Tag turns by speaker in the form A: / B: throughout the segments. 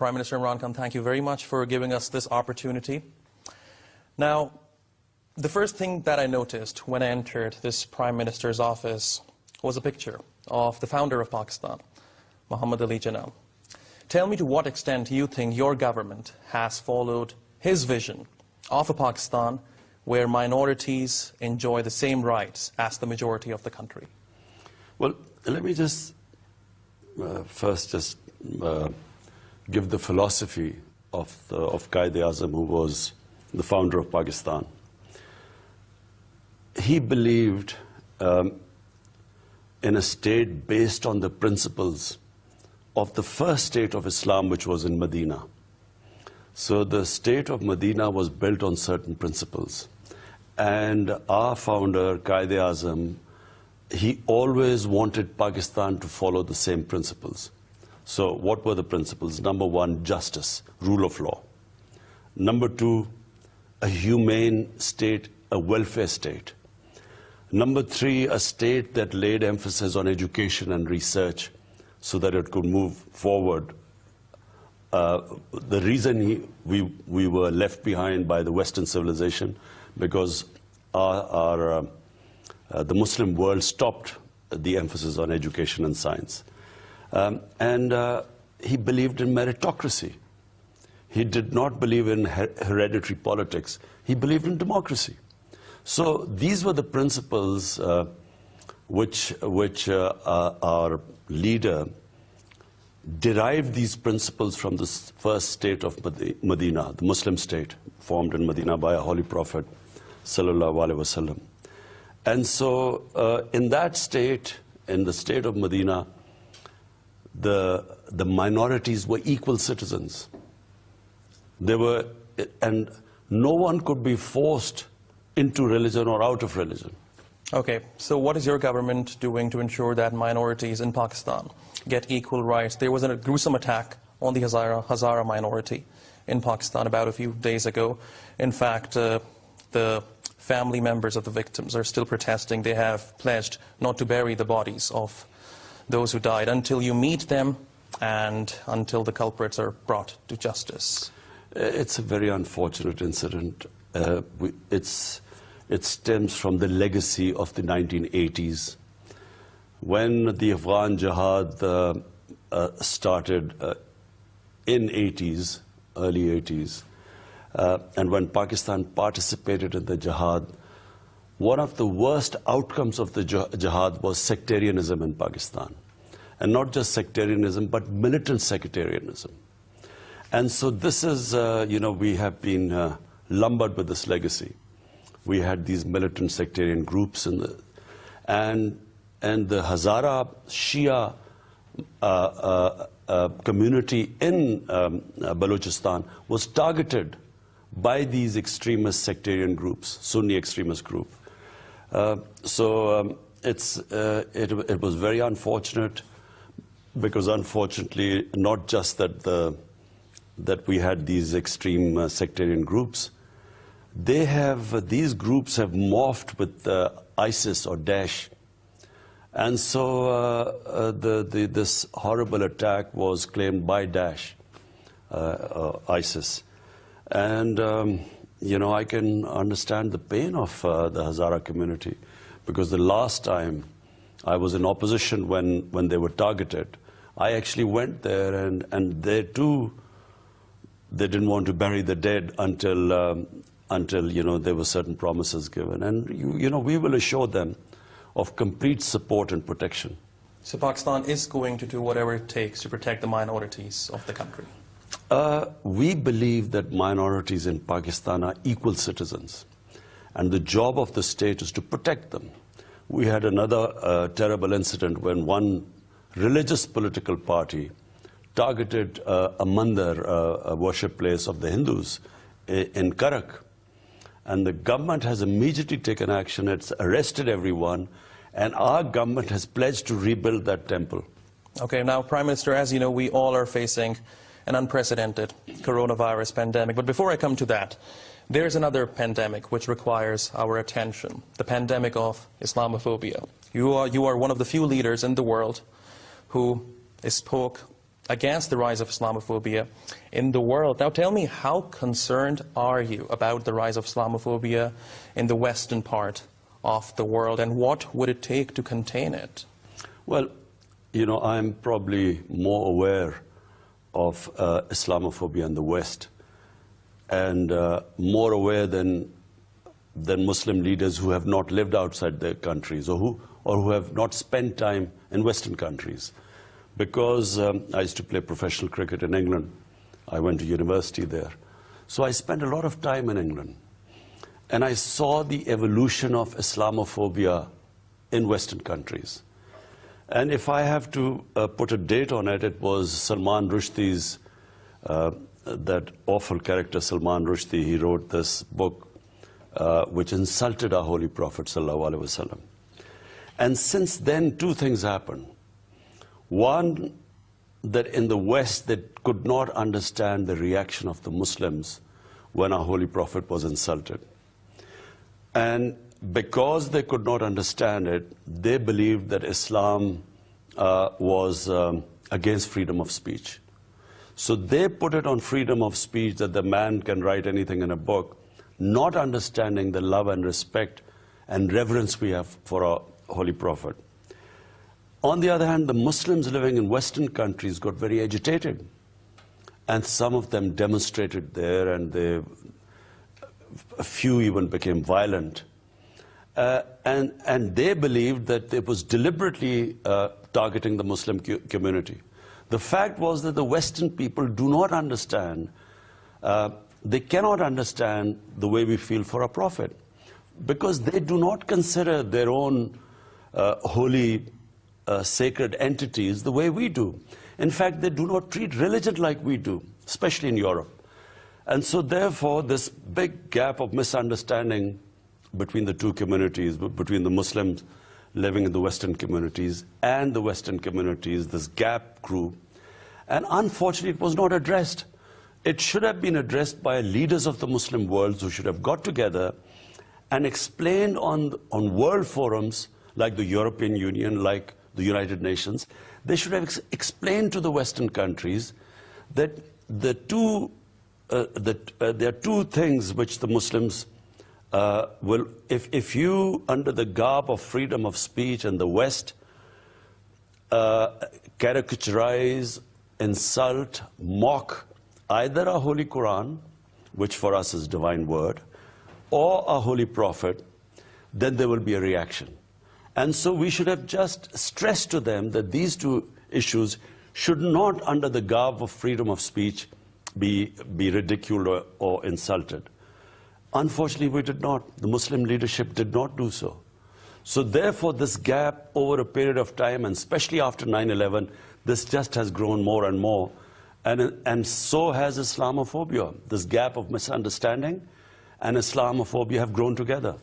A: Prime Minister Imran Khan, thank you very much for giving us this opportunity. Now, the first thing that I noticed when I entered this Prime Minister's office was a picture of the founder of Pakistan, Muhammad Ali Jinnah. Tell me to what extent you think your government has followed his vision of a Pakistan where minorities enjoy the same rights as the majority of the country.
B: Well, let me just first give the philosophy of Quaid-e-Azam, who was the founder of Pakistan. He believed in a state based on the principles of the first state of Islam, which was in Medina. So the state of Medina was built on certain principles. And our founder, Quaid-e-Azam, he always wanted Pakistan to follow the same principles. So what were the principles? Number one, justice, rule of law. Number two, a humane state, a welfare state. Number three, a state that laid emphasis on education and research so that it could move forward. The reason we were left behind by the Western civilization, because the Muslim world stopped the emphasis on education and science. He believed in meritocracy. He did not believe in hereditary politics. He believed in democracy. So these were the principles which our leader derived these principles from the first state of Medina, the Muslim state, formed in Medina by a holy prophet, sallallahu alaihi wasallam. And so in that state, in the state of Medina, the minorities were equal citizens. They were, and no one could be forced into religion or out of religion.
A: Okay, so what is your government doing to ensure that minorities in Pakistan get equal rights? There was a gruesome attack on the Hazara minority in Pakistan about a few days ago. In fact, the family members of the victims are still protesting. They have pledged not to bury the bodies of those who died until you meet them and until the culprits are brought to justice.
B: It's a very unfortunate incident. It stems from the legacy of the 1980s, when the Afghan Jihad started in early 80s, and when Pakistan participated in the Jihad. One of the worst outcomes of the Jihad was sectarianism in Pakistan. And not just sectarianism, but militant sectarianism. And so this is, we have been lumbered with this legacy. We had these militant sectarian groups, and the Hazara Shia community in Balochistan was targeted by these extremist sectarian groups, Sunni extremist group. It was very unfortunate, because unfortunately, not just that we had these extreme sectarian groups, these groups have morphed with ISIS or Daesh. And so this horrible attack was claimed by Daesh, ISIS. And, I can understand the pain of the Hazara community, because the last time I was in opposition when they were targeted, I actually went there, and they too, they didn't want to bury the dead until there were certain promises given. And, we will assure them of complete support and protection.
A: So Pakistan is going to do whatever it takes to protect the minorities of the country?
B: We believe that minorities in Pakistan are equal citizens, and the job of the state is to protect them. We had another terrible incident when one religious political party targeted a mandir, a worship place of the Hindus in Karak. And the government has immediately taken action. It's arrested everyone, and our government has pledged to rebuild that temple.
A: Okay, now, Prime Minister, as you know, we all are facing an unprecedented coronavirus pandemic. But before I come to that, there's another pandemic which requires our attention, the pandemic of Islamophobia. You are one of the few leaders in the world who spoke against the rise of Islamophobia in the world. Now tell me, how concerned are you about the rise of Islamophobia in the western part of the world, and what would it take to contain it?
B: Well, you know, I'm probably more aware of Islamophobia in the West, and more aware than Muslim leaders who have not lived outside their countries, or who have not spent time in Western countries. Because I used to play professional cricket in England. I went to university there. So I spent a lot of time in England. And I saw the evolution of Islamophobia in Western countries. And if I have to put a date on it, it was Salman Rushdie's, that awful character Salman Rushdie. He wrote this book which insulted our Holy Prophet ﷺ. And since then, two things happened. One, that in the West they could not understand the reaction of the Muslims when our Holy Prophet was insulted. And because they could not understand it, they believed that Islam was against freedom of speech. So they put it on freedom of speech, that the man can write anything in a book, not understanding the love and respect and reverence we have for our Holy Prophet. On the other hand, the Muslims living in Western countries got very agitated. And some of them demonstrated there, and a few even became violent. And they believed that it was deliberately targeting the Muslim community. The fact was that the Western people do not understand, they cannot understand the way we feel for our Prophet, because they do not consider their own holy sacred entities the way we do. In fact, they do not treat religion like we do, especially in Europe. And so therefore, this big gap of misunderstanding between the two communities, between the Muslims living in the Western communities and the Western communities, this gap grew. And unfortunately, it was not addressed. It should have been addressed by leaders of the Muslim world, who should have got together and explained on world forums like the European Union, like the United Nations. They should have explained to the Western countries that there are two things which the Muslims will, if you, under the garb of freedom of speech in the West, caricaturize, insult, mock either our Holy Quran, which for us is divine word, or our Holy Prophet, then there will be a reaction. And so we should have just stressed to them that these two issues should not, under the garb of freedom of speech, be ridiculed or insulted. Unfortunately, we did not. The Muslim leadership did not do so. So therefore, this gap over a period of time, and especially after 9/11, this just has grown more and more. And so has Islamophobia. This gap of misunderstanding and Islamophobia have grown together.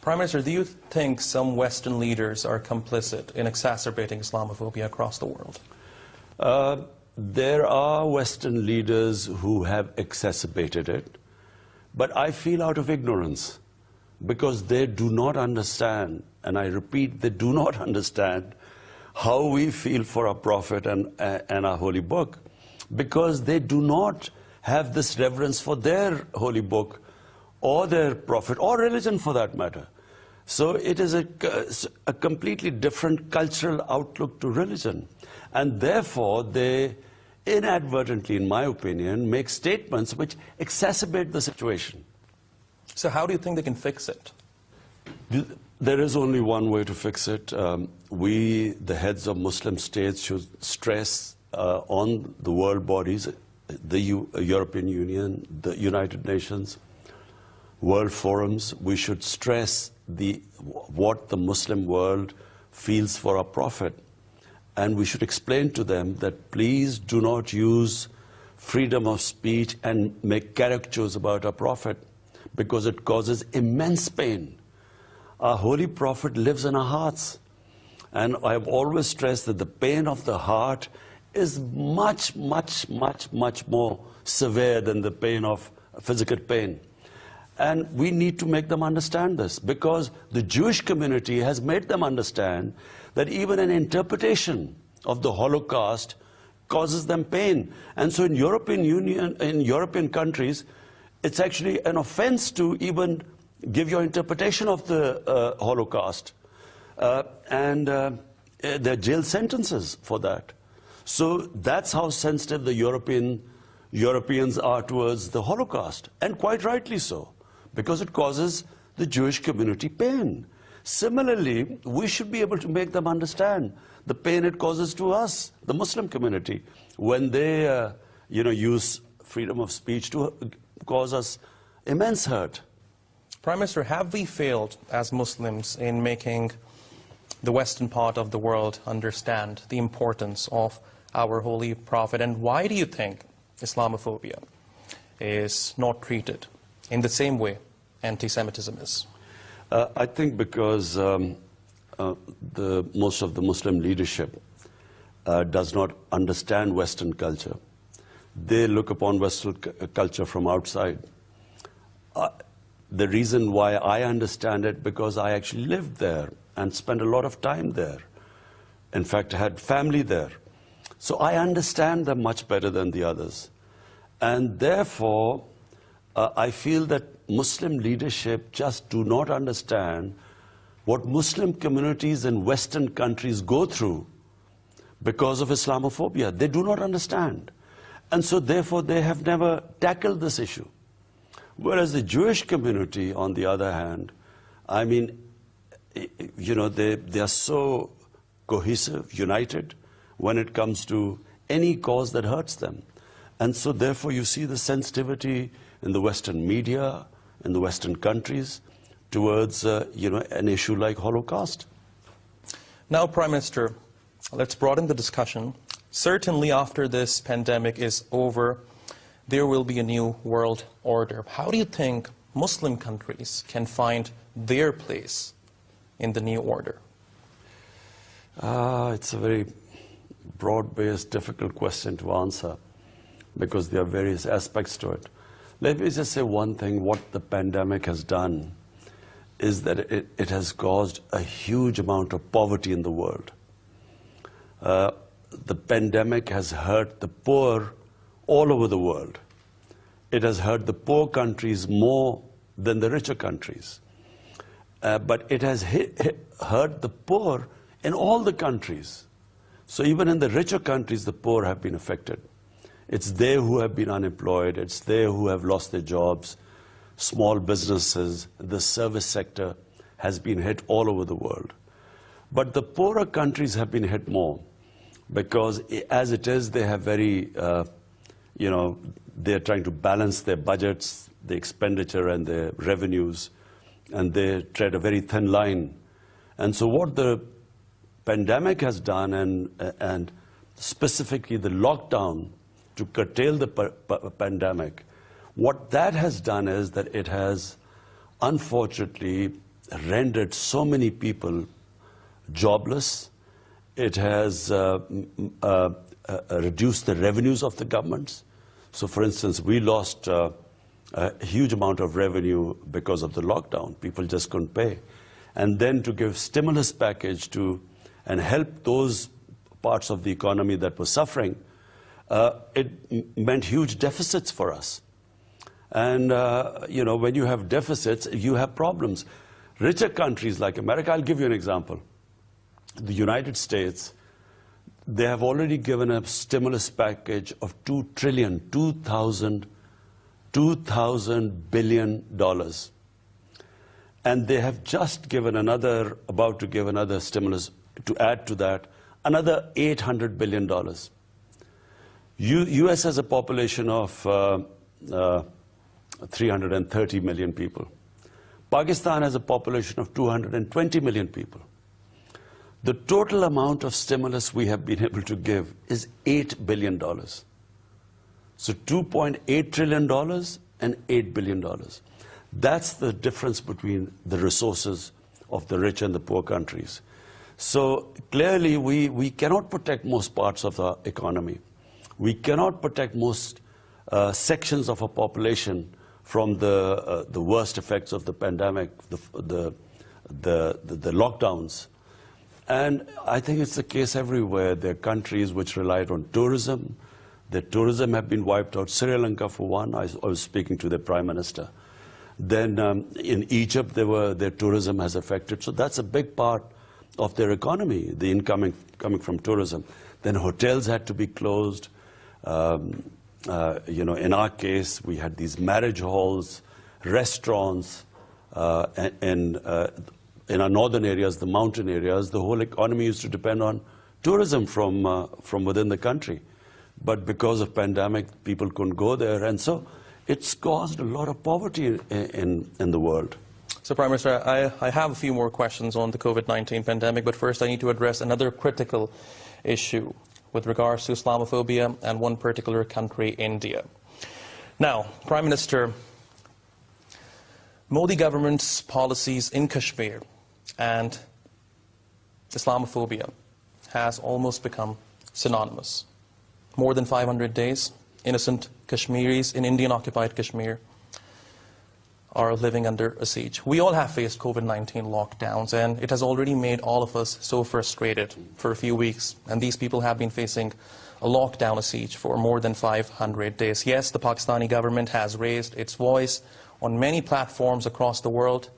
A: Prime Minister, do you think some Western leaders are complicit in exacerbating Islamophobia across the world?
B: There are Western leaders who have exacerbated it, but I feel out of ignorance, because they do not understand, and I repeat, they do not understand how we feel for our Prophet and our holy book, because they do not have this reverence for their holy book or their Prophet, or religion for that matter. So it is a completely different cultural outlook to religion. And therefore, they inadvertently, in my opinion, make statements which exacerbate the situation.
A: So how do you think they can fix it?
B: There is only one way to fix it. We, the heads of Muslim states, should stress on the world bodies, the European Union, the United Nations, world forums. We should stress what the Muslim world feels for our Prophet. And we should explain to them that please do not use freedom of speech and make caricatures about our Prophet, because it causes immense pain. Our Holy Prophet lives in our hearts. And I have always stressed that the pain of the heart is much, much, much, much more severe than the pain of physical pain. And we need to make them understand this, because the Jewish community has made them understand that even an interpretation of the Holocaust causes them pain. And so in European Union, in European countries, it's actually an offense to even give your interpretation of the Holocaust. And there are jail sentences for that. So that's how sensitive the Europeans are towards the Holocaust, and quite rightly so, because it causes the Jewish community pain. Similarly, we should be able to make them understand the pain it causes to us, the Muslim community, when they use freedom of speech to cause us immense hurt.
A: Prime Minister, have we failed as Muslims in making the Western part of the world understand the importance of our Holy Prophet? And why do you think Islamophobia is not treated in the same way anti-Semitism is?
B: I think because most of the Muslim leadership does not understand Western culture. They look upon Western culture from outside. The reason why I understand it, because I actually lived there and spent a lot of time there. In fact, I had family there. So I understand them much better than the others. And therefore, I feel that Muslim leadership just do not understand what Muslim communities in Western countries go through because of Islamophobia. They do not understand. And so therefore, they have never tackled this issue. Whereas the Jewish community, on the other hand, I mean, they are so cohesive, united, when it comes to any cause that hurts them. And so therefore you see the sensitivity in the Western media, in the Western countries, towards an issue like Holocaust.
A: Now, Prime Minister, let's broaden the discussion. Certainly after this pandemic is over, there will be a new world order. How do you think Muslim countries can find their place in the new order?
B: It's a very broad-based, difficult question to answer because there are various aspects to it. Let me just say one thing. What the pandemic has done is that it has caused a huge amount of poverty in the world. The pandemic has hurt the poor all over the world. It has hurt the poor countries more than the richer countries. But it has hurt the poor in all the countries. So even in the richer countries, the poor have been affected. It's they who have been unemployed. It's they who have lost their jobs. Small businesses, the service sector has been hit all over the world. But the poorer countries have been hit more because as it is, they have very, they're trying to balance their budgets, the expenditure and their revenues, and they tread a very thin line. And so what the pandemic has done, and specifically the lockdown to curtail the pandemic, what that has done is that it has unfortunately rendered so many people jobless. It has reduced the revenues of the governments. So for instance, we lost a huge amount of revenue because of the lockdown. People just couldn't pay. And then to give stimulus package and help those parts of the economy that were suffering, it meant huge deficits for us. And, when you have deficits, you have problems. Richer countries like America, I'll give you an example. The United States, they have already given a stimulus package of $2,000 billion. And they have just given about to give another stimulus, to add to that, another $800 billion. US has a population of 330 million people. Pakistan has a population of 220 million people. The total amount of stimulus we have been able to give is $8 billion. So $2.8 trillion and $8 billion. That's the difference between the resources of the rich and the poor countries. So clearly we cannot protect most parts of the economy. We cannot protect most sections of our population from the worst effects of the pandemic, the lockdowns. And I think it's the case everywhere. There are countries which relied on tourism. Their tourism have been wiped out. Sri Lanka, for one, I was speaking to the Prime Minister. Then in Egypt, their tourism has affected. So that's a big part of their economy, the income coming from tourism. Then hotels had to be closed. You know, in our case, we had these marriage halls, restaurants, and in our northern areas, the mountain areas, the whole economy used to depend on tourism from within the country. But because of pandemic, people couldn't go there, and so it's caused a lot of poverty in the world.
A: So, Prime Minister, I have a few more questions on the COVID-19 pandemic, but first I need to address another critical issue with regards to Islamophobia and one particular country, India. Now, Prime Minister, Modi government's policies in Kashmir and Islamophobia has almost become synonymous. More than 500 days, innocent Kashmiris in Indian-occupied Kashmir are living under a siege. We all have faced COVID-19 lockdowns, and it has already made all of us so frustrated for a few weeks. And these people have been facing a lockdown, a siege, for more than 500 days. Yes, the Pakistani government has raised its voice on many platforms across the world,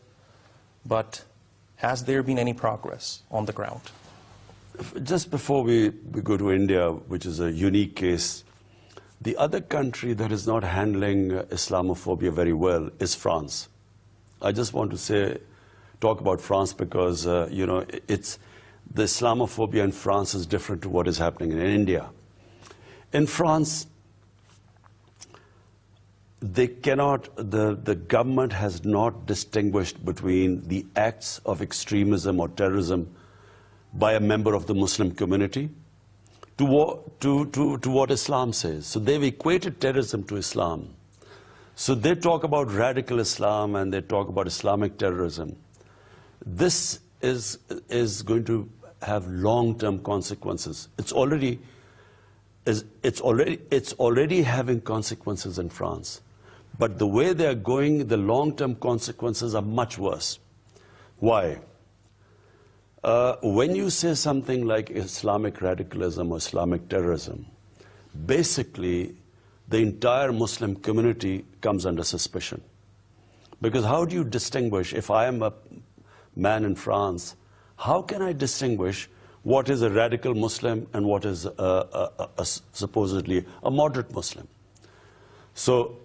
A: but has there been any progress on the ground?
B: Just before we go to India, which is a unique case, the other country that is not handling Islamophobia very well is France. I just want to talk about France because, you know, the Islamophobia in France is different to what is happening in India. In France, the government has not distinguished between the acts of extremism or terrorism by a member of the Muslim community to what Islam says. So they've equated terrorism to Islam. So they talk about radical Islam and they talk about Islamic terrorism. This is going to have long-term consequences. It's already having consequences in France. But the way they are going, the long-term consequences are much worse. Why? When you say something like Islamic radicalism or Islamic terrorism, basically the entire Muslim community comes under suspicion. Because how do you distinguish, if I am a man in France, how can I distinguish what is a radical Muslim and what is supposedly a moderate Muslim? So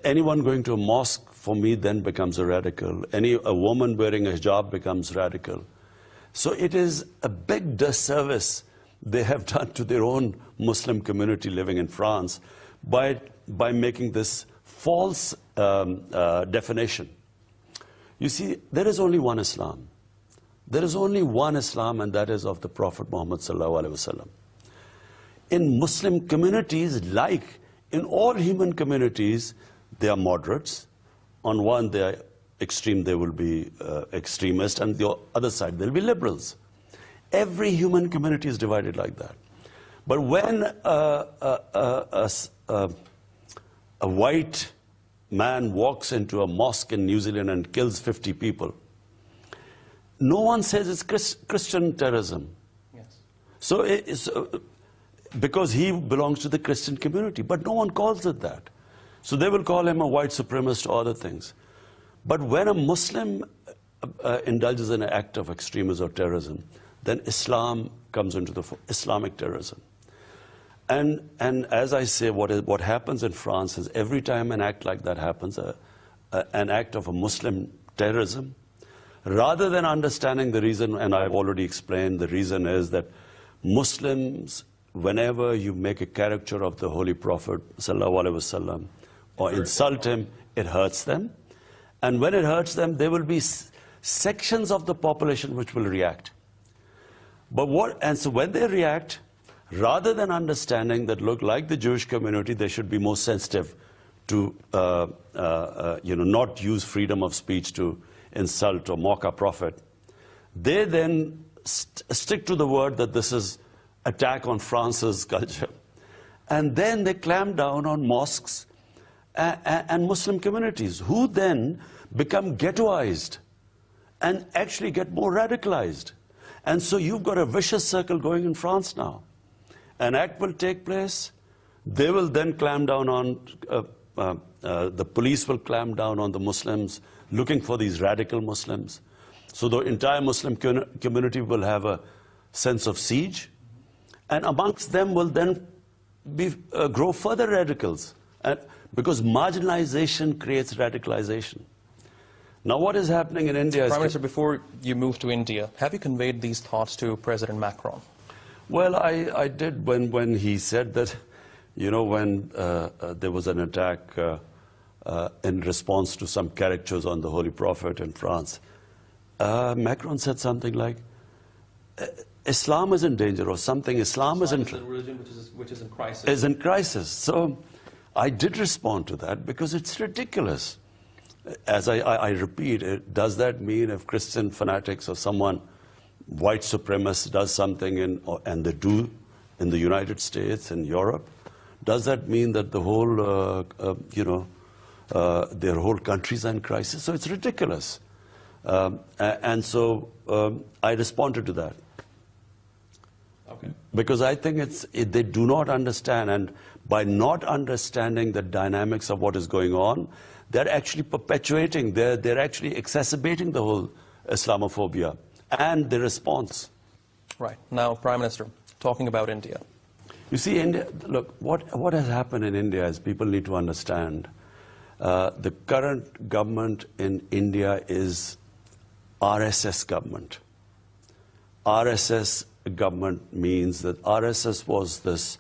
B: anyone going to a mosque for me then becomes a radical. A woman wearing a hijab becomes radical. So it is a big disservice they have done to their own Muslim community living in France by making this false definition. You see, there is only one Islam. There is only one Islam, and that is of the Prophet Muhammad sallallahu alaihi wasallam. In Muslim communities, like in all human communities, they are moderates. On one, they are extreme, they will be extremists, and the other side, they'll be liberals. Every human community is divided like that. But when a white man walks into a mosque in New Zealand and kills 50 people, no one says it's Christian terrorism.
A: Yes.
B: So because he belongs to the Christian community, but no one calls it that. So they will call him a white supremacist or other things. But when a Muslim indulges in an act of extremism or terrorism, then Islam comes into the Islamic terrorism. And as I say, what happens in France is every time an act like that happens, an act of a Muslim terrorism, rather than understanding the reason, and I've already explained, the reason is that Muslims, whenever you make a caricature of the Holy Prophet sallallahu alaihi wasallam or insult him, it hurts them. And when it hurts them, there will be sections of the population which will react. And so when they react, rather than understanding that, look, like the Jewish community, they should be more sensitive to, not use freedom of speech to insult or mock our prophet, they then stick to the word that this is attack on France's culture. And then they clamp down on mosques and Muslim communities, who then become ghettoized and actually get more radicalized. And so you've got a vicious circle going in France now. An act will take place. They will then clamp down on, the police will clamp down on the Muslims, looking for these radical Muslims. So the entire Muslim community will have a sense of siege. And amongst them will then grow further radicals. Because marginalization creates radicalization. Now what is happening in India
A: Prime Minister, before you move to India, have you conveyed these thoughts to President Macron?
B: Well, I did when he said that, when there was an attack in response to some caricatures on the Holy Prophet in France, Macron said something like, Islam is in danger or something. Islam is in
A: religion which is in crisis.
B: Is in crisis. So I did respond to that because it's ridiculous. As I repeat, does that mean if Christian fanatics or someone, white supremacist, does something and they do in the United States and Europe, does that mean that the whole, their whole countries are in crisis? So it's ridiculous. And so I responded to that.
A: Okay.
B: Because I think they do not understand, and by not understanding the dynamics of what is going on, they're actually perpetuating, they're actually exacerbating the whole Islamophobia and the response.
A: Right. Now, Prime Minister, talking about India.
B: You see, India, look, what has happened in India is people need to understand. The current government in India is RSS government. RSS government means that RSS was this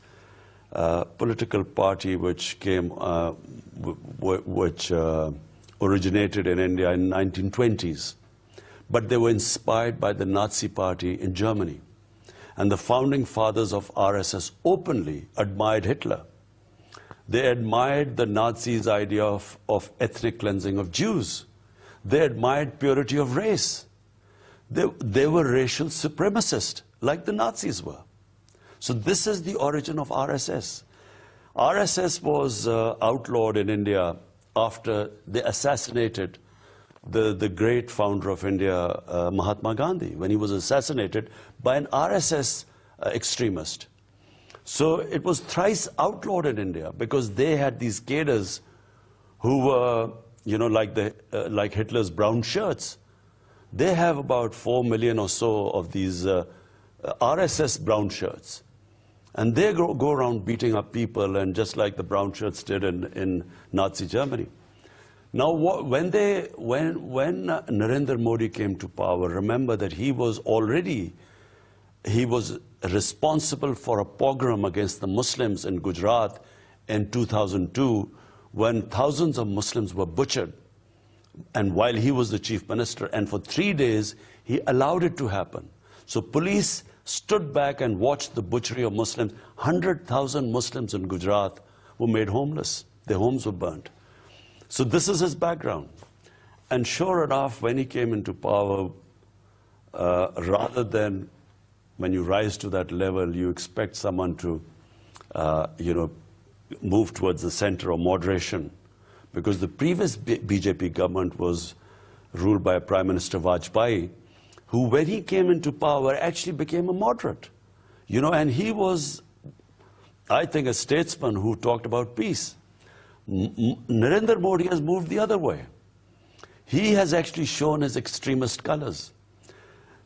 B: political party which originated in India in 1920s. But they were inspired by the Nazi party in Germany. And the founding fathers of RSS openly admired Hitler. They admired the Nazis' idea of ethnic cleansing of Jews. They admired purity of race. They were racial supremacists, like the Nazis were. So this is the origin of RSS. RSS was outlawed in India after they assassinated the great founder of India, Mahatma Gandhi, when he was assassinated by an RSS extremist. So it was thrice outlawed in India because they had these cadres who were, like Hitler's brown shirts. They have about 4 million or so of these RSS brown shirts. And they go around beating up people, and just like the brown shirts did in Nazi Germany. Now, when Narendra Modi came to power, remember that he was responsible for a pogrom against the Muslims in Gujarat in 2002, when thousands of Muslims were butchered. And while he was the chief minister, and for 3 days, he allowed it to happen. So police stood back and watched the butchery of Muslims. 100,000 Muslims in Gujarat were made homeless. Their homes were burnt. So this is his background. And sure enough, when he came into power, rather than when you rise to that level, you expect someone to, move towards the center or moderation. Because the previous BJP government was ruled by Prime Minister Vajpayee, who, when he came into power, actually became a moderate. And he was, I think, a statesman who talked about peace. Narendra Modi has moved the other way. He has actually shown his extremist colors.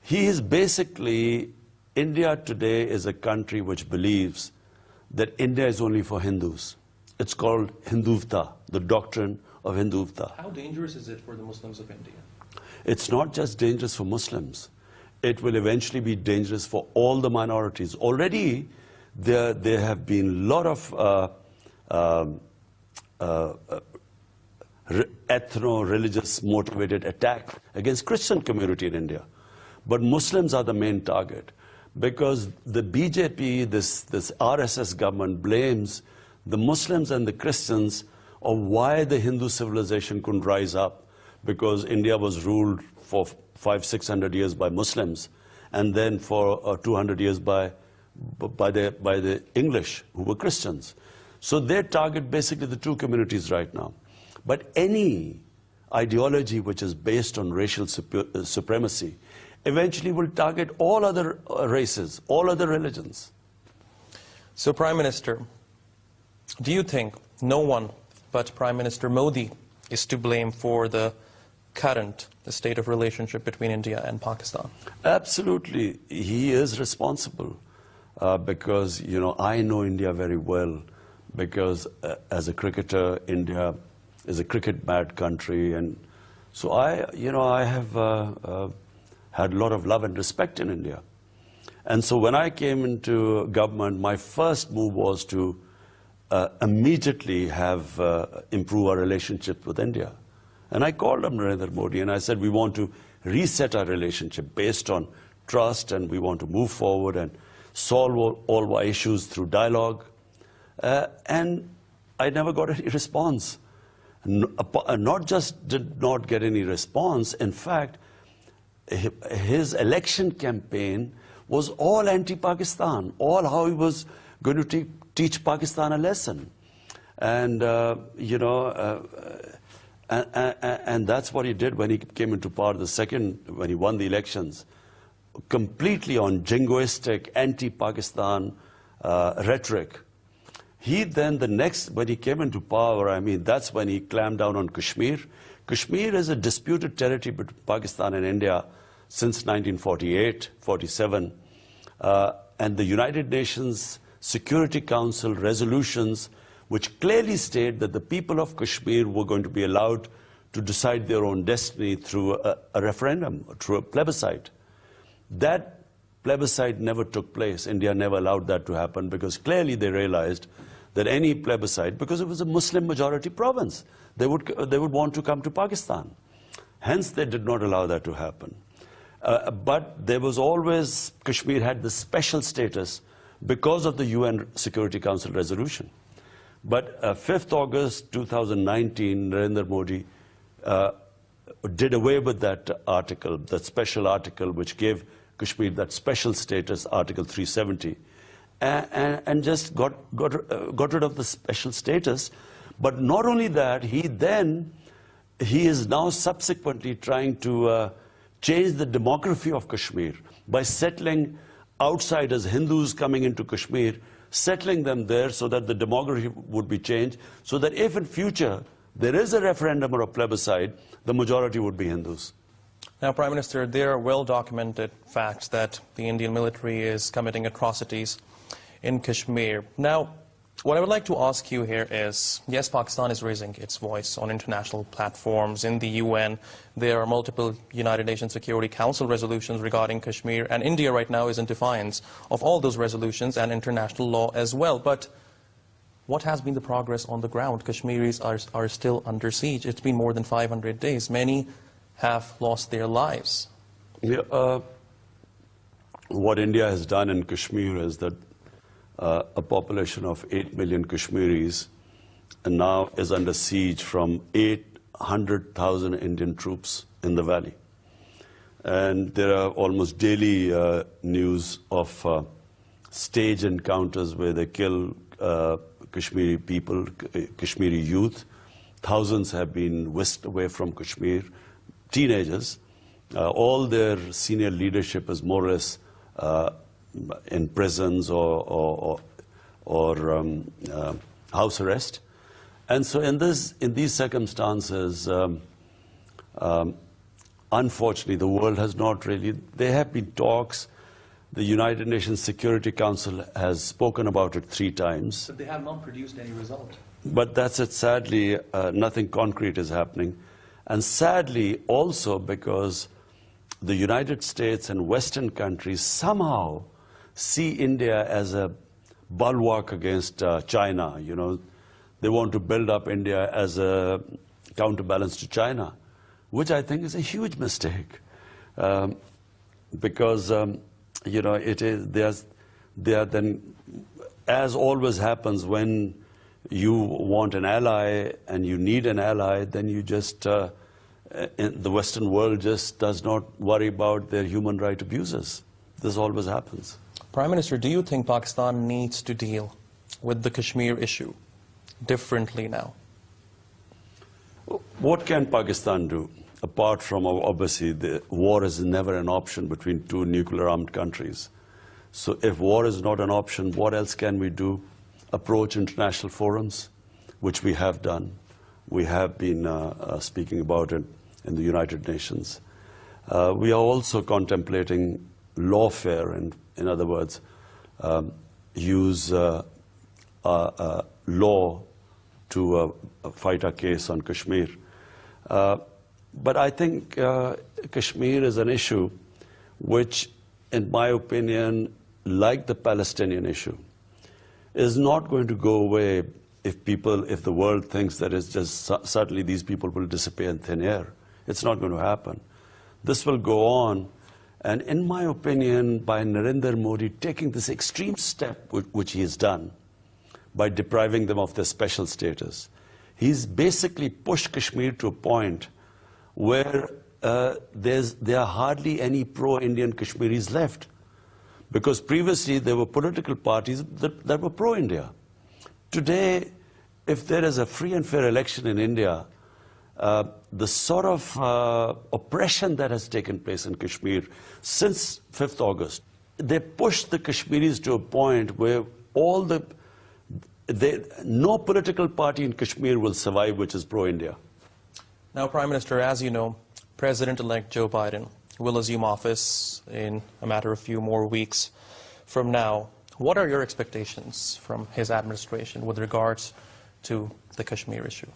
B: He is basically, India today is a country which believes that India is only for Hindus. It's called Hindutva, the doctrine of Hindutva.
A: How dangerous is it for the Muslims of India?
B: It's not just dangerous for Muslims. It will eventually be dangerous for all the minorities. Already, there have been a lot of ethno-religious motivated attack against Christian community in India. But Muslims are the main target because the BJP, this RSS government, blames the Muslims and the Christians of why the Hindu civilization couldn't rise up, because India was ruled for 500-600 years by Muslims, and then for 200 years by the English, who were Christians. So they target basically the two communities right now. But any ideology which is based on racial supremacy, eventually will target all other races, all other religions.
A: So, Prime Minister, do you think no one but Prime Minister Modi is to blame for the state of relationship between India and Pakistan?
B: Absolutely, he is responsible because, you know, I know India very well because as a cricketer, India is a cricket-mad country, and so I have had a lot of love and respect in India. And so when I came into government, my first move was to immediately have improve our relationship with India. And I called up Narendra Modi and I said, we want to reset our relationship based on trust, and we want to move forward and solve all our issues through dialogue. And I never got any response. Not just did not get any response, in fact, his election campaign was all anti-Pakistan, all how he was going to teach Pakistan a lesson. And, and that's what he did when he came into power when he won the elections, completely on jingoistic, anti-Pakistan rhetoric. He then, when he came into power, I mean, that's when he clamped down on Kashmir. Kashmir is a disputed territory between Pakistan and India since 1948, 47. And the United Nations Security Council resolutions, which clearly state that the people of Kashmir were going to be allowed to decide their own destiny through a referendum, through a plebiscite. That plebiscite never took place. India never allowed that to happen because clearly they realized that any plebiscite, because it was a Muslim majority province, they would want to come to Pakistan. Hence, they did not allow that to happen. But there was always, Kashmir had this special status because of the UN Security Council resolution. But 5th August 2019, Narendra Modi did away with that article, that special article which gave Kashmir that special status, Article 370, and just got rid of the special status. But not only that, he is now subsequently trying to change the demography of Kashmir by settling outsiders, Hindus coming into Kashmir, settling them there so that the demography would be changed, so that if in future there is a referendum or a plebiscite, the majority would be Hindus.
A: Now, Prime Minister, there are well-documented facts that the Indian military is committing atrocities in Kashmir. Now, what I would like to ask you here is, yes, Pakistan is raising its voice on international platforms in the UN. There are multiple United Nations Security Council resolutions regarding Kashmir, and India right now is in defiance of all those resolutions and international law as well. But what has been the progress on the ground? Kashmiris are still under siege. It's been more than 500 days. Many have lost their lives.
B: Yeah, what India has done in Kashmir is that a population of 8 million Kashmiris and now is under siege from 800,000 Indian troops in the valley. And there are almost daily news of stage encounters where they kill Kashmiri people, Kashmiri youth. Thousands have been whisked away from Kashmir, teenagers. All their senior leadership is more or less in prisons or house arrest. And so in these circumstances, unfortunately, the world has not really, there have been talks. The United Nations Security Council has spoken about it 3 times.
A: But they have not produced any result.
B: But that's it. Sadly, nothing concrete is happening. And sadly, also because the United States and Western countries somehow see India as a bulwark against China. You know, they want to build up India as a counterbalance to China, which I think is a huge mistake, because you know, they are then, as always happens when you want an ally and you need an ally, then you just the Western world just does not worry about their human rights abuses. This always happens.
A: Prime Minister, do you think Pakistan needs to deal with the Kashmir issue differently now?
B: What can Pakistan do? apart from, obviously, the war is never an option between two nuclear-armed countries. So if war is not an option, what else can we do? Approach international forums, which we have done. We have been speaking about it in the United Nations. We are also contemplating lawfare, and in other words, use law to fight a case on Kashmir. But I think Kashmir is an issue which, in my opinion, like the Palestinian issue, is not going to go away if the world thinks that it's just suddenly these people will disappear in thin air. It's not going to happen. This will go on. And in my opinion, by Narendra Modi taking this extreme step, which he has done, by depriving them of their special status, he's basically pushed Kashmir to a point where there are hardly any pro-Indian Kashmiris left. Because previously there were political parties that were pro-India. Today, if there is a free and fair election in India, the sort of oppression that has taken place in Kashmir since 5th August, they pushed the Kashmiris to a point where no political party in Kashmir will survive which is pro-India.
A: Now, Prime Minister, as you know, President-elect Joe Biden will assume office in a matter of few more weeks from now. What are your expectations from his administration with regards to the Kashmir issue?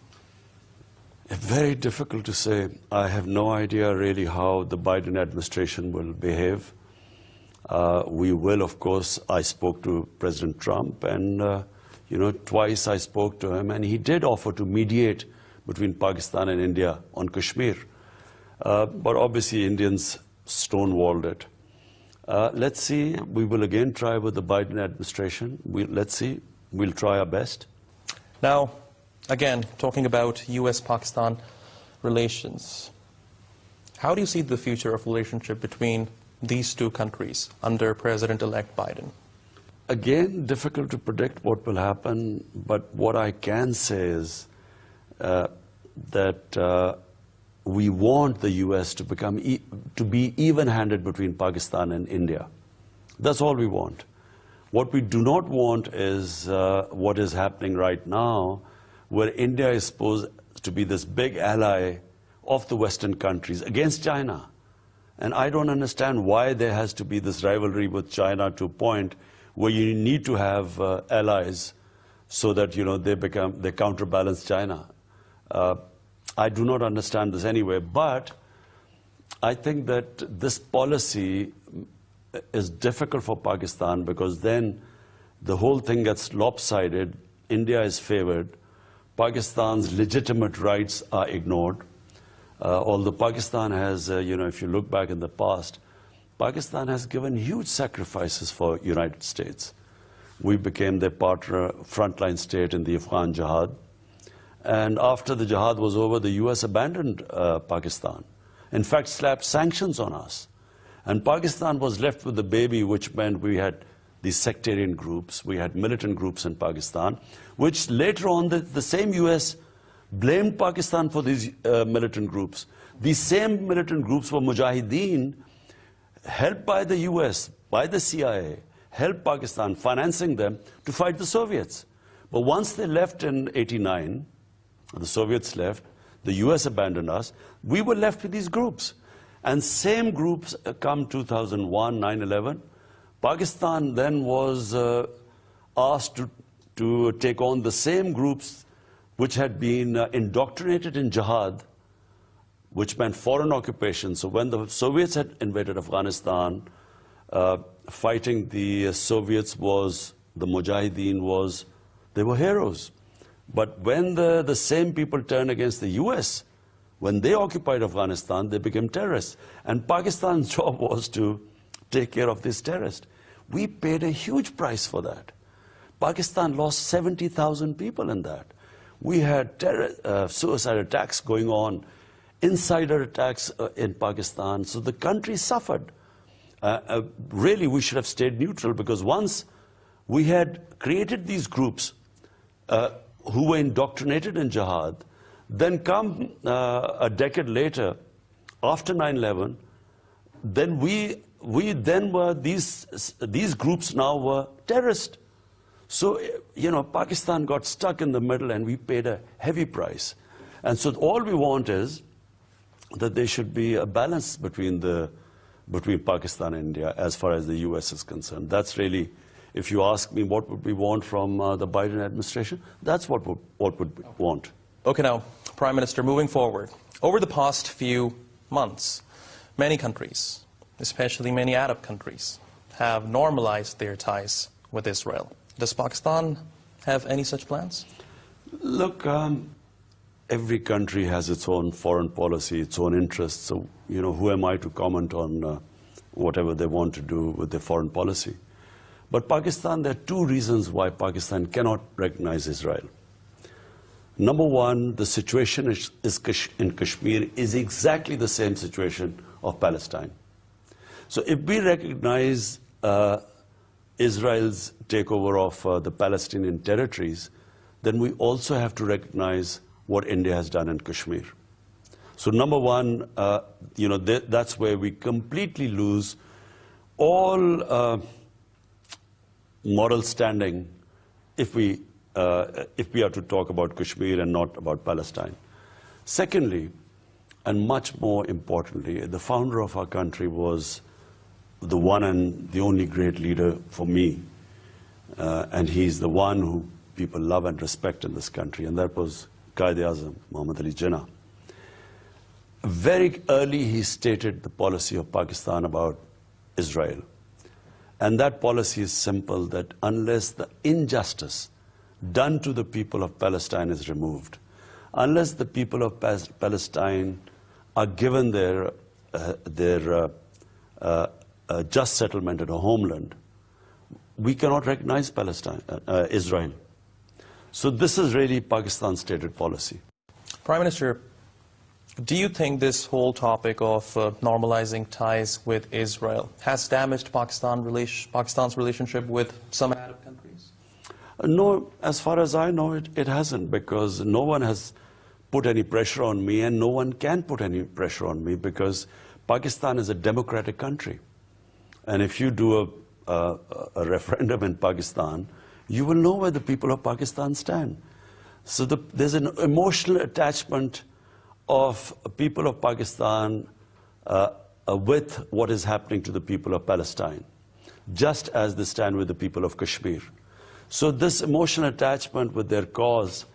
B: Very difficult to say. I have no idea really how the Biden administration will behave. We will, of course, I spoke to President Trump, and twice I spoke to him, and he did offer to mediate between Pakistan and India on Kashmir. But obviously Indians stonewalled it. Let's see, we will again try with the Biden administration. Let's see, we'll try our best.
A: Now, again, talking about US-Pakistan relations, how do you see the future of relationship between these two countries under President-elect Biden?
B: Again, difficult to predict what will happen, but what I can say is that we want the US to be even-handed between Pakistan and India. That's all we want. What we do not want is what is happening right now, where India is supposed to be this big ally of the Western countries against China. And I don't understand why there has to be this rivalry with China to a point where you need to have allies so that they counterbalance China. I do not understand this anyway, but I think that this policy is difficult for Pakistan because then the whole thing gets lopsided. India is favored. Pakistan's legitimate rights are ignored. Although Pakistan has, if you look back in the past, Pakistan has given huge sacrifices for United States. We became their partner, frontline state in the Afghan jihad. And after the jihad was over, the US abandoned Pakistan. In fact, slapped sanctions on us. And Pakistan was left with the baby, which meant we had these sectarian groups, we had militant groups in Pakistan, which later on the same US blamed Pakistan for these militant groups. These same militant groups were Mujahideen, helped by the US, by the CIA, helped Pakistan, financing them to fight the Soviets. But once they left in '89, the Soviets left, the US abandoned us, we were left with these groups. And same groups come 2001, 9/11. Pakistan then was asked to take on the same groups which had been indoctrinated in jihad, which meant foreign occupation. So when the Soviets had invaded Afghanistan, fighting the Soviets the Mujahideen they were heroes. But when the same people turned against the US, when they occupied Afghanistan, they became terrorists. And Pakistan's job was to take care of these terrorists. We paid a huge price for that. Pakistan lost 70,000 people in that. We had suicide attacks going on, insider attacks in Pakistan. So the country suffered. Really, we should have stayed neutral because once we had created these groups who were indoctrinated in jihad, then come a decade later, after 9/11, then we then were, these groups now were terrorists. So, you know, Pakistan got stuck in the middle and we paid a heavy price. And so all we want is that there should be a balance between Pakistan and India as far as the US is concerned. That's really, if you ask me what would we want from the Biden administration, that's what would we want.
A: Okay, now, Prime Minister, moving forward, over the past few months, many countries, especially many Arab countries, have normalized their ties with Israel. Does Pakistan have any such plans?
B: Look, every country has its own foreign policy, its own interests. So, you know, who am I to comment on whatever they want to do with their foreign policy? But Pakistan, there are two reasons why Pakistan cannot recognize Israel. Number one, the situation in Kashmir is exactly the same situation of Palestine. So if we recognize Israel's takeover of the Palestinian territories, then we also have to recognize what India has done in Kashmir. So number one, you know, that's where we completely lose all moral standing if we are to talk about Kashmir and not about Palestine. Secondly, and much more importantly, the founder of our country was the one and the only great leader for me. And he's the one who people love and respect in this country, and that was Quaid-e-Azam, Muhammad Ali Jinnah. Very early he stated the policy of Pakistan about Israel. And that policy is simple, that unless the injustice done to the people of Palestine is removed, unless the people of Palestine are given their just settlement in a homeland, we cannot recognize Israel. So this is really Pakistan's stated policy.
A: Prime Minister, do you think this whole topic of normalizing ties with Israel has damaged Pakistan's relationship with some Arab countries?
B: No, as far as I know, it hasn't, because no one has put any pressure on me, and no one can put any pressure on me, because Pakistan is a democratic country. And if you do a referendum in Pakistan, you will know where the people of Pakistan stand. So there's an emotional attachment of people of Pakistan with what is happening to the people of Palestine, just as they stand with the people of Kashmir. So this emotional attachment with their cause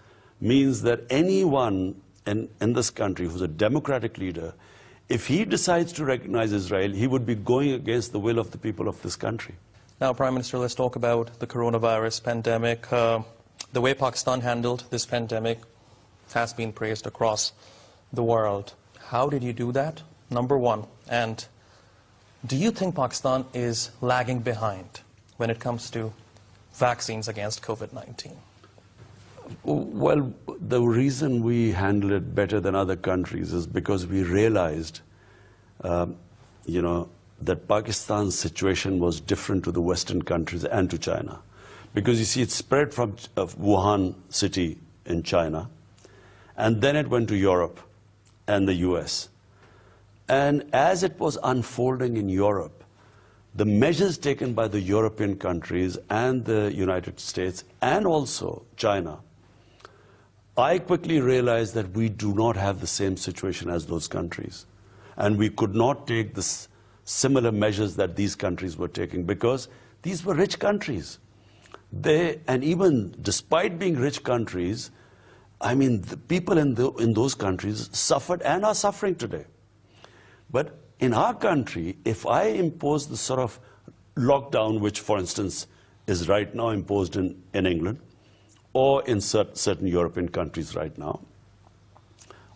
B: means that anyone in this country who's a democratic leader, if he decides to recognize Israel, he would be going against the will of the people of this country.
A: Now, Prime Minister, let's talk about the coronavirus pandemic. The way Pakistan handled this pandemic has been praised across the world. How did you do that? Number one. And do you think Pakistan is lagging behind when it comes to vaccines against COVID-19?
B: Well, the reason we handled it better than other countries is because we realized, you know, that Pakistan's situation was different to the Western countries and to China. Because you see, it spread from Wuhan city in China, and then it went to Europe and the US. And as it was unfolding in Europe, the measures taken by the European countries and the United States and also China, I quickly realized that we do not have the same situation as those countries. And we could not take the similar measures that these countries were taking, because these were rich countries. And even despite being rich countries, I mean, the people in those countries suffered and are suffering today. But in our country, if I impose the sort of lockdown, which, for instance, is right now imposed in England, or in certain European countries right now,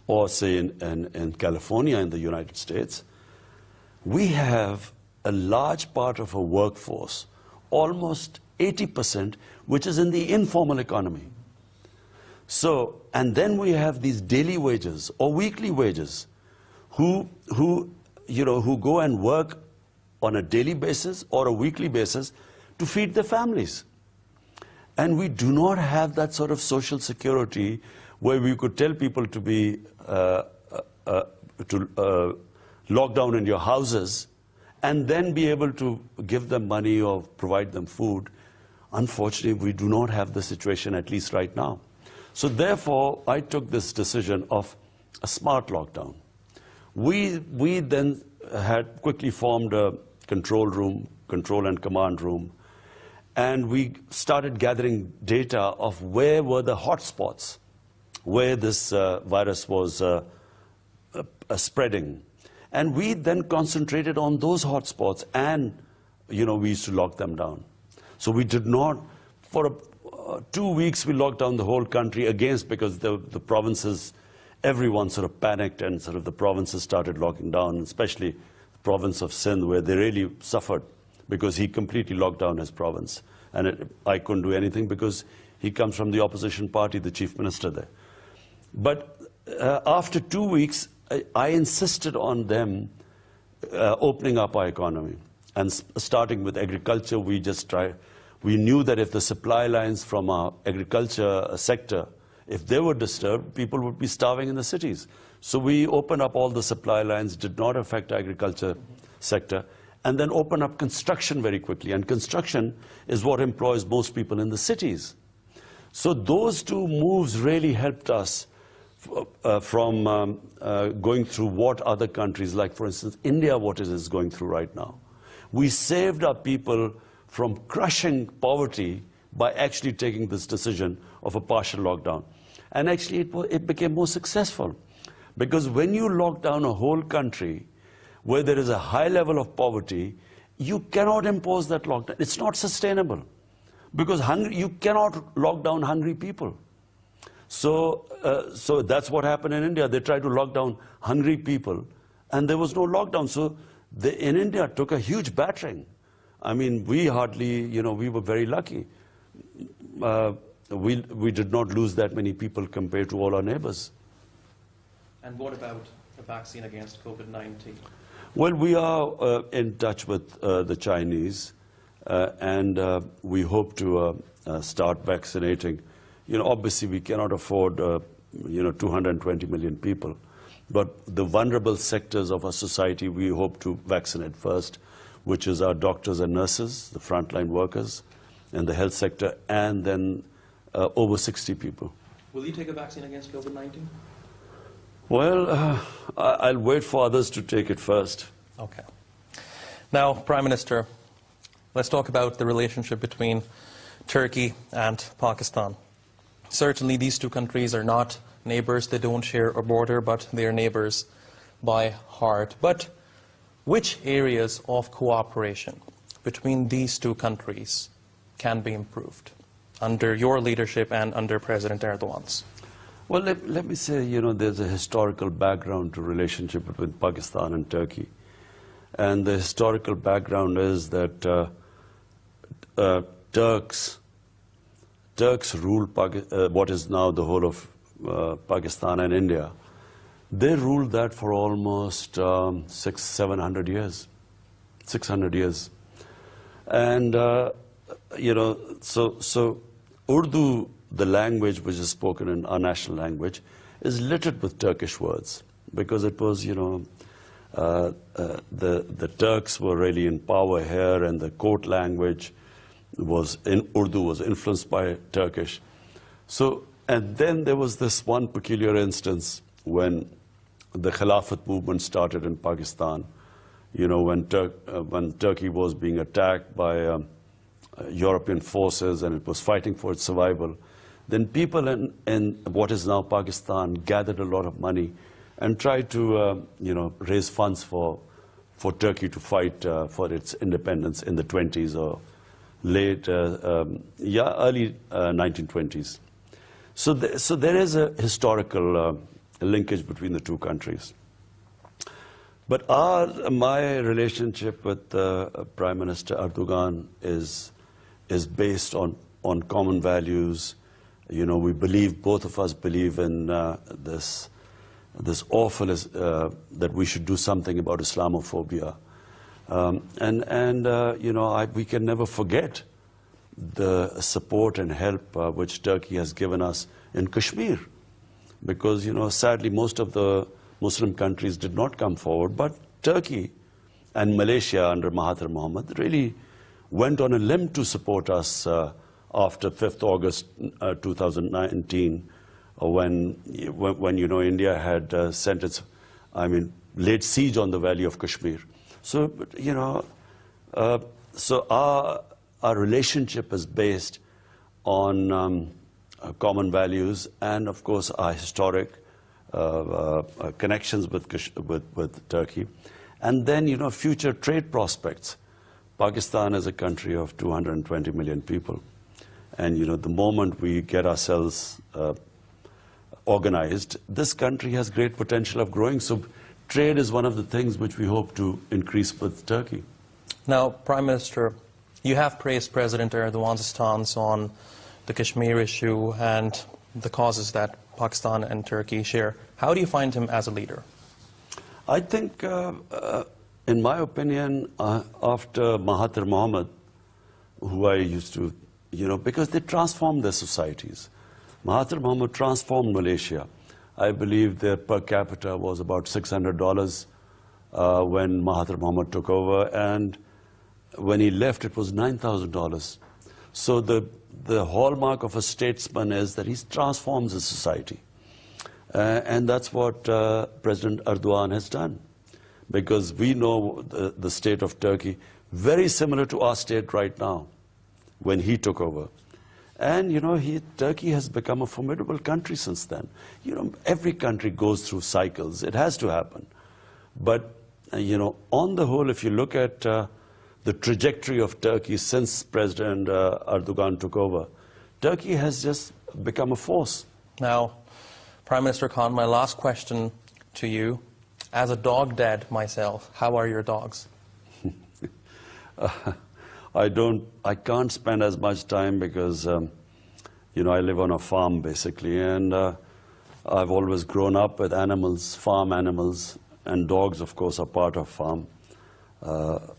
B: or say in California in the United States, we have a large part of a workforce, almost 80%, which is in the informal economy. So, and then we have these daily wages or weekly wages who go and work on a daily basis or a weekly basis to feed their families. And we do not have that sort of social security where we could tell people to be lock down in your houses, and then be able to give them money or provide them food. Unfortunately, we do not have the situation, at least right now. So therefore, I took this decision of a smart lockdown. We then had quickly formed a control and command room, and we started gathering data of where were the hotspots, where this virus was spreading. And we then concentrated on those hotspots, and we used to lock them down. So we did not, for 2 weeks we locked down the whole country because the provinces, everyone sort of panicked, and sort of the provinces started locking down, especially the province of Sindh, where they really suffered because he completely locked down his province. And I couldn't do anything because he comes from the opposition party, the chief minister there. But after 2 weeks, I insisted on them opening up our economy. And starting with agriculture, we knew that if the supply lines from our agriculture sector, if they were disturbed, people would be starving in the cities. So we opened up all the supply lines, did not affect agriculture sector, and then opened up construction very quickly. And construction is what employs most people in the cities. So those two moves really helped us from going through what other countries, like for instance India, what it is going through right now. We saved our people from crushing poverty by actually taking this decision of a partial lockdown. And actually it became more successful, because when you lock down a whole country where there is a high level of poverty, you cannot impose that lockdown. It's not sustainable, because you cannot lock down hungry people. So that's what happened in India. They tried to lock down hungry people, and there was no lockdown. So in India took a huge battering. I mean, we hardly, we were very lucky. We did not lose that many people compared to all our neighbors.
A: And what about a vaccine against COVID-19?
B: Well, we are in touch with the Chinese, and we hope to start vaccinating. Obviously we cannot afford 220 million people, but the vulnerable sectors of our society we hope to vaccinate first, which is our doctors and nurses, the frontline workers in the health sector, and then over 60 people.
A: Will you take a vaccine against COVID-19?
B: Well, I'll wait for others to take it first.
A: Okay. Now, Prime Minister, let's talk about the relationship between Turkey and Pakistan. Certainly these two countries are not neighbors, they don't share a border, but they are neighbors by heart. But which areas of cooperation between these two countries can be improved under your leadership and under President Erdogan's?
B: Well, let me say, there's a historical background to relationship between Pakistan and Turkey. And the historical background is that Turks ruled what is now the whole of Pakistan and India. They ruled that for almost 600-700 years, 600 years. And, so Urdu, the language which is spoken in our national language, is littered with Turkish words, because it was, the Turks were really in power here, and the court language Urdu was influenced by Turkish. So, and then there was this one peculiar instance when the Khilafat movement started in Pakistan, when Turkey was being attacked by European forces and it was fighting for its survival. Then people in what is now Pakistan gathered a lot of money and tried to, raise funds for Turkey to fight for its independence in the 20s or early 1920s. So there is a historical linkage between the two countries. But my relationship with Prime Minister Erdogan is based on common values. We believe, both of us believe in this awful that we should do something about Islamophobia. We can never forget the support and help which Turkey has given us in Kashmir, because sadly most of the Muslim countries did not come forward, but Turkey and Malaysia under Mahathir Mohamad really went on a limb to support us after 5th August 2019, when India had sent its, laid siege on the Valley of Kashmir. So, so our relationship is based on common values and, of course, our historic connections with Turkey. And then, future trade prospects. Pakistan is a country of 220 million people. And, the moment we get ourselves organized, this country has great potential of growing. So trade is one of the things which we hope to increase with Turkey.
A: Now, Prime Minister, you have praised President Erdogan's stance on the Kashmir issue and the causes that Pakistan and Turkey share. How do you find him as a leader?
B: I think, in my opinion, after Mahathir Mohamad, who I used to, because they transformed their societies. Mahathir Mohamad transformed Malaysia. I believe their per capita was about $600 when Mahathir Mohamad took over, and when he left, it was $9,000. So the hallmark of a statesman is that he transforms a society. And that's what President Erdogan has done. Because we know the state of Turkey, very similar to our state right now, when he took over. And, Turkey has become a formidable country since then. Every country goes through cycles. It has to happen. But, on the whole, if you look at the trajectory of Turkey since President Erdogan took over, Turkey has just become a force.
A: Now, Prime Minister Khan, my last question to you. As a dog dad myself, how are your dogs?
B: I can't spend as much time because, I live on a farm basically, and I've always grown up with animals, farm animals, and dogs, of course, are part of farm,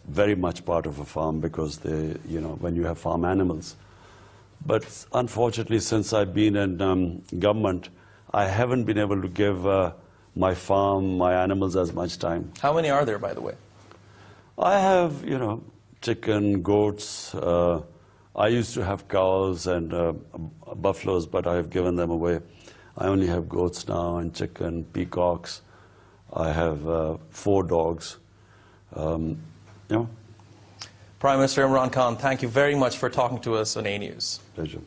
B: very much part of a farm because they, when you have farm animals. But unfortunately, since I've been in government, I haven't been able to give my farm, my animals as much time.
A: How many are there, by the way?
B: I have, chicken, goats. I used to have cows and buffaloes, but I have given them away. I only have goats now and chicken, peacocks. I have 4 dogs.
A: Prime Minister Imran Khan, thank you very much for talking to us on ANEWS.
B: Pleasure.